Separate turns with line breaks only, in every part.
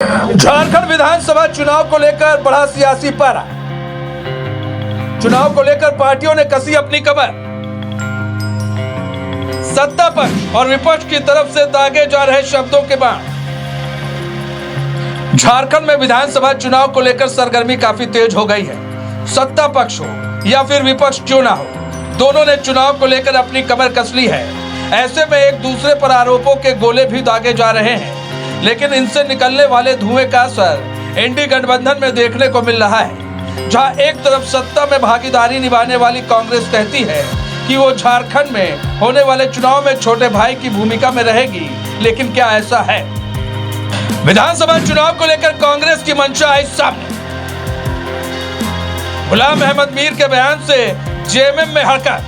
झारखंड विधानसभा चुनाव को लेकर बढ़ा सियासी पारा। चुनाव को लेकर पार्टियों ने कसी अपनी कमर। सत्ता पक्ष और विपक्ष की तरफ से दागे जा रहे शब्दों के बाण। झारखंड में विधानसभा चुनाव को लेकर सरगर्मी काफी तेज हो गई है। सत्ता पक्ष हो या फिर विपक्ष क्यों ना हो, दोनों ने चुनाव को लेकर अपनी कमर कस ली है। ऐसे में एक दूसरे पर आरोपों के गोले भी दागे जा रहे हैं, लेकिन इनसे निकलने वाले धुएं का असर एनडीए गठबंधन में देखने को मिल रहा है। जहां एक तरफ सत्ता में भागीदारी निभाने वाली कांग्रेस कहती है कि वो झारखंड में होने वाले चुनाव में छोटे भाई की भूमिका में रहेगी, लेकिन क्या ऐसा है? विधानसभा चुनाव को लेकर कांग्रेस की मंशा आई सामने। गुलाम अहमद मीर के बयान से जेएमएम में हड़कंप।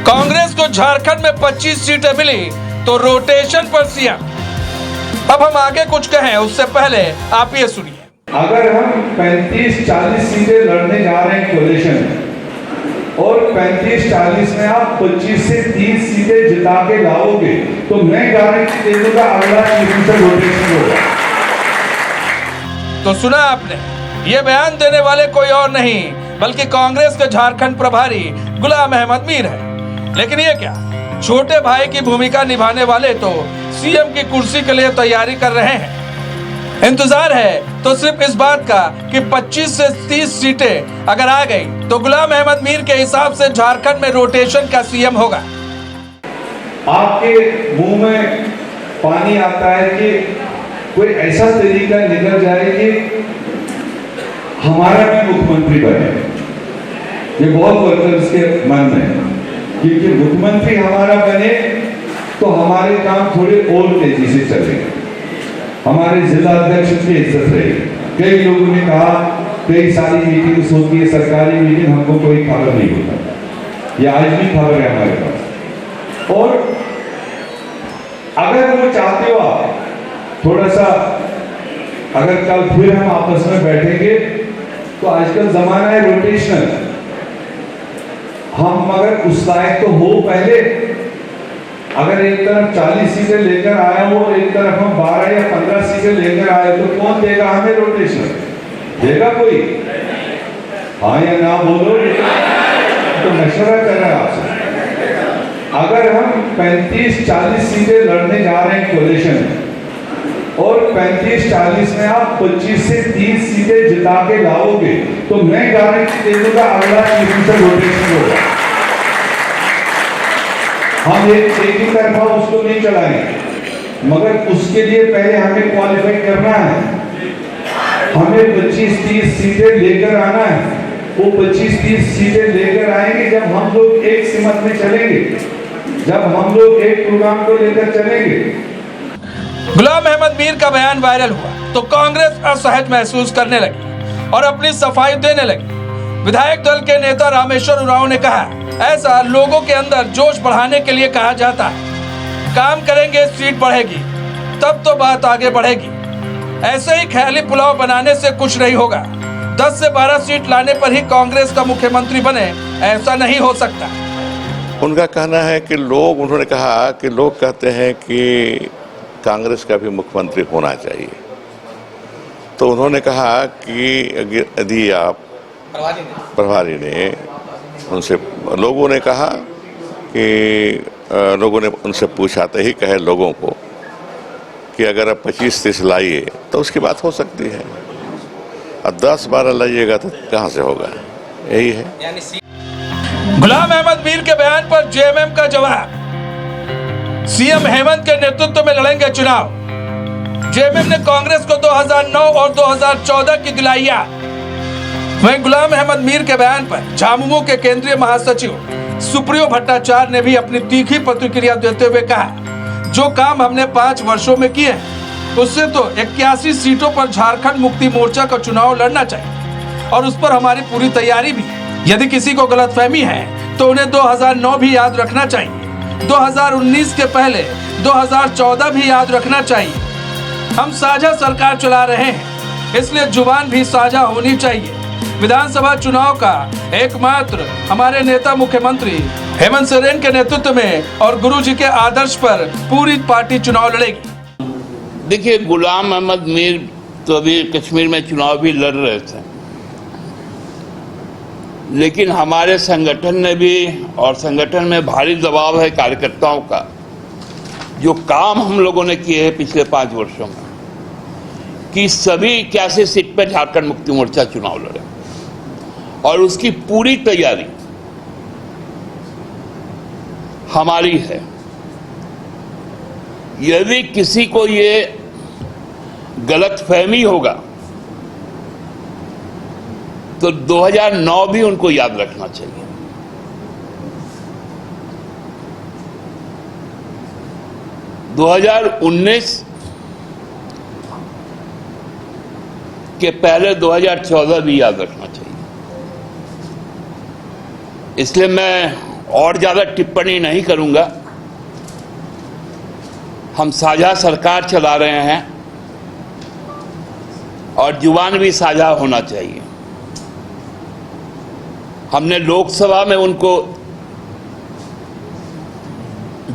कांग्रेस को झारखंड में 25 सीटें मिली तो रोटेशन पर सीएम। अब हम आगे कुछ कहें उससे पहले आप ये सुनिए।
अगर हम 35-40 सीटें लड़ने जा रहे हैं कोalition में और 35-40 में आप 25 से 30 सीटें जिता के लाओगे तो मैं गारंटी दे दूंगा अगला रोटेशन होगा।
तो सुना आपने, ये बयान देने वाले कोई और नहीं बल्कि कांग्रेस के झारखंड प्रभारी गुलाम अहमद मीर है। लेकिन ये क्या, छोटे भाई की भूमिका निभाने वाले तो सीएम की कुर्सी के लिए तैयारी कर रहे हैं। इंतजार है तो सिर्फ इस बात का कि 25 से 30 सीटें अगर आ गई तो गुलाम अहमद मीर के हिसाब से झारखंड में रोटेशन का सीएम होगा।
आपके मुंह में पानी आता है कि कोई ऐसा तरीका निकल जाए कि हमारा भी मुख्यमंत्री बने। ये बहुत वर्कर्स के मन में, क्योंकि मुख्यमंत्री हमारा बने तो हमारे काम थोड़े और तेजी से चलेंगे, हमारे जिला अध्यक्ष की इज्जत रहेगी। कई लोगों ने कहा कई सारी मीटिंग्स होती है, सरकारी मीटिंग हमको कोई खबर नहीं होता, ये आज भी खबर है हमारे पास। और अगर वो चाहते हो आप थोड़ा सा, अगर कल फिर हम आपस में बैठेंगे तो आजकल जमाना है रोटेशनल, हम मगर उस लायक तो हो पहले। अगर एक तरफ 40 सीटें लेकर आया हो, एक तरफ हम 12 या 15 सीटें लेकर आए तो कौन देगा हमें रोटेशन? देगा कोई? हाँ या ना बोलो तो मशवरा कर रहे हैं आपसे। अगर हम 35-40 सीटें लड़ने जा रहे हैं कोalition में और 35-40 में आप 25 से 30 सीटें जिता के लाओगे तो मैं गारंटी दे दूंगा अगला रोटेशन होगा। हम एक ही तरफा उसको नहीं चलाएंगे, मगर उसके लिए पहले हमें क्वालिफाई करना है। हमें 25-30 सीटें लेकर आना है। वो 25-30 सीटें लेकर आएंगे जब हम लोग एक सिमत में चलेंगे, जब हम लोग एक प्रोग्राम को लेकर चलेंगे।
गुलाम अहमद मीर का बयान वायरल हुआ तो कांग्रेस असहज महसूस करने लगी और अपनी सफाई देने लगी। विधायक दल के नेता रामेश्वर उरांव ने कहा, ऐसा लोगों के अंदर जोश बढ़ाने के लिए कहा जाता है। काम करेंगे, सीट बढ़ेगी, तब तो बात आगे बढ़ेगी। ऐसे ही ख्याली पुलाव बनाने से कुछ नहीं होगा। 10 से 12 सीट लाने पर ही कांग्रेस का मुख्यमंत्री बने, ऐसा नहीं हो सकता।
उनका कहना है कि उन्होंने कहा कि लोग कहते हैं कि कांग्रेस का भी मुख्यमंत्री होना चाहिए। तो उन्होंने कहा कि यदि आप प्रभारी ने उनसे, लोगों ने कहा कि लोगों ने उनसे पूछा तो ही कहे लोगों को कि अगर आप 25-30 लाइए तो उसकी बात हो सकती है, अब 10-12 लाइएगा तो कहाँ से होगा? यही है।
गुलाम अहमद मीर के बयान पर जेएमएम का जवाब। सीएम हेमंत के नेतृत्व में लड़ेंगे चुनाव। जेएमएम ने कांग्रेस को 2009 और 2014 की दिलाई याद। वहीं गुलाम अहमद मीर के बयान पर झामुमो के केंद्रीय महासचिव सुप्रियो भट्टाचार्य ने भी अपनी तीखी प्रतिक्रिया देते हुए कहा, जो काम हमने 5 वर्षों में किए हैं उससे तो 81 सीटों पर झारखंड मुक्ति मोर्चा का चुनाव लड़ना चाहिए और उस पर हमारी पूरी तैयारी भी। यदि किसी को गलतफहमी है तो उन्हें 2009 भी याद रखना चाहिए, 2019 के पहले 2014 भी याद रखना चाहिए। हम साझा सरकार चला रहे हैं, इसलिए जुबान भी साझा होनी चाहिए। विधानसभा चुनाव का एकमात्र हमारे नेता मुख्यमंत्री हेमंत सोरेन के नेतृत्व में और गुरुजी के आदर्श पर पूरी पार्टी चुनाव लड़ेगी।
देखिए, गुलाम अहमद मीर तो अभी कश्मीर में चुनाव भी लड़ रहे थे, लेकिन हमारे संगठन ने भी, और संगठन में भारी दबाव है कार्यकर्ताओं का, जो काम हम लोगों ने किए हैं पिछले 5 वर्षों में, कि सभी 81 सीट पर झारखंड मुक्ति मोर्चा चुनाव लड़े, और उसकी पूरी तैयारी हमारी है। यदि किसी को ये गलतफहमी होगा तो 2009 भी उनको याद रखना चाहिए। 2019 के पहले 2014 भी याद रखना चाहिए। इसलिए मैं और ज्यादा टिप्पणी नहीं करूंगा। हम साझा सरकार चला रहे हैं और जुबान भी साझा होना चाहिए। हमने लोकसभा में उनको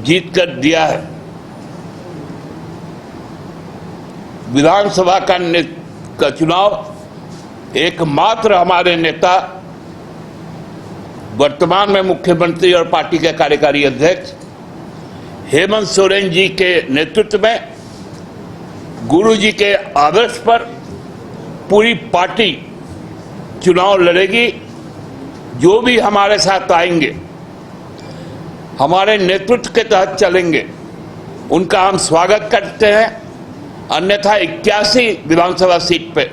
जीत कर दिया है। विधानसभा का चुनाव एकमात्र हमारे नेता, वर्तमान में मुख्यमंत्री और पार्टी के कार्यकारी अध्यक्ष हेमंत सोरेन जी के नेतृत्व में, गुरु जी के आदर्श पर पूरी पार्टी चुनाव लड़ेगी। जो भी हमारे साथ आएंगे, हमारे नेतृत्व के तहत चलेंगे, उनका हम स्वागत करते हैं। अन्यथा 81 विधानसभा सीट पे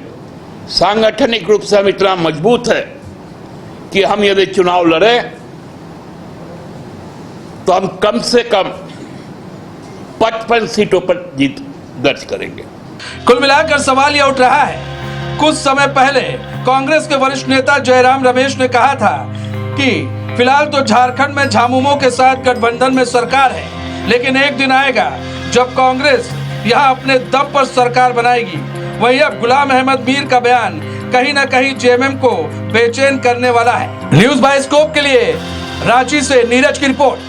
सांगठनिक रूप से हम इतना मजबूत है कि हम यदि चुनाव लड़े तो हम कम से कम 55 सीटों पर जीत दर्ज करेंगे।
कुल मिलाकर सवाल यह उठ रहा है, कुछ समय पहले कांग्रेस के वरिष्ठ नेता जयराम रमेश ने कहा था कि फिलहाल तो झारखंड में झामुमो के साथ गठबंधन में सरकार है, लेकिन एक दिन आएगा जब कांग्रेस यहाँ अपने दम पर सरकार बनाएगी। वहीं अब गुलाम अहमद मीर का बयान कहीं न कहीं जेएमएम को बेचैन करने वाला है। न्यूज़ बाय स्कोप के लिए रांची से नीरज की रिपोर्ट।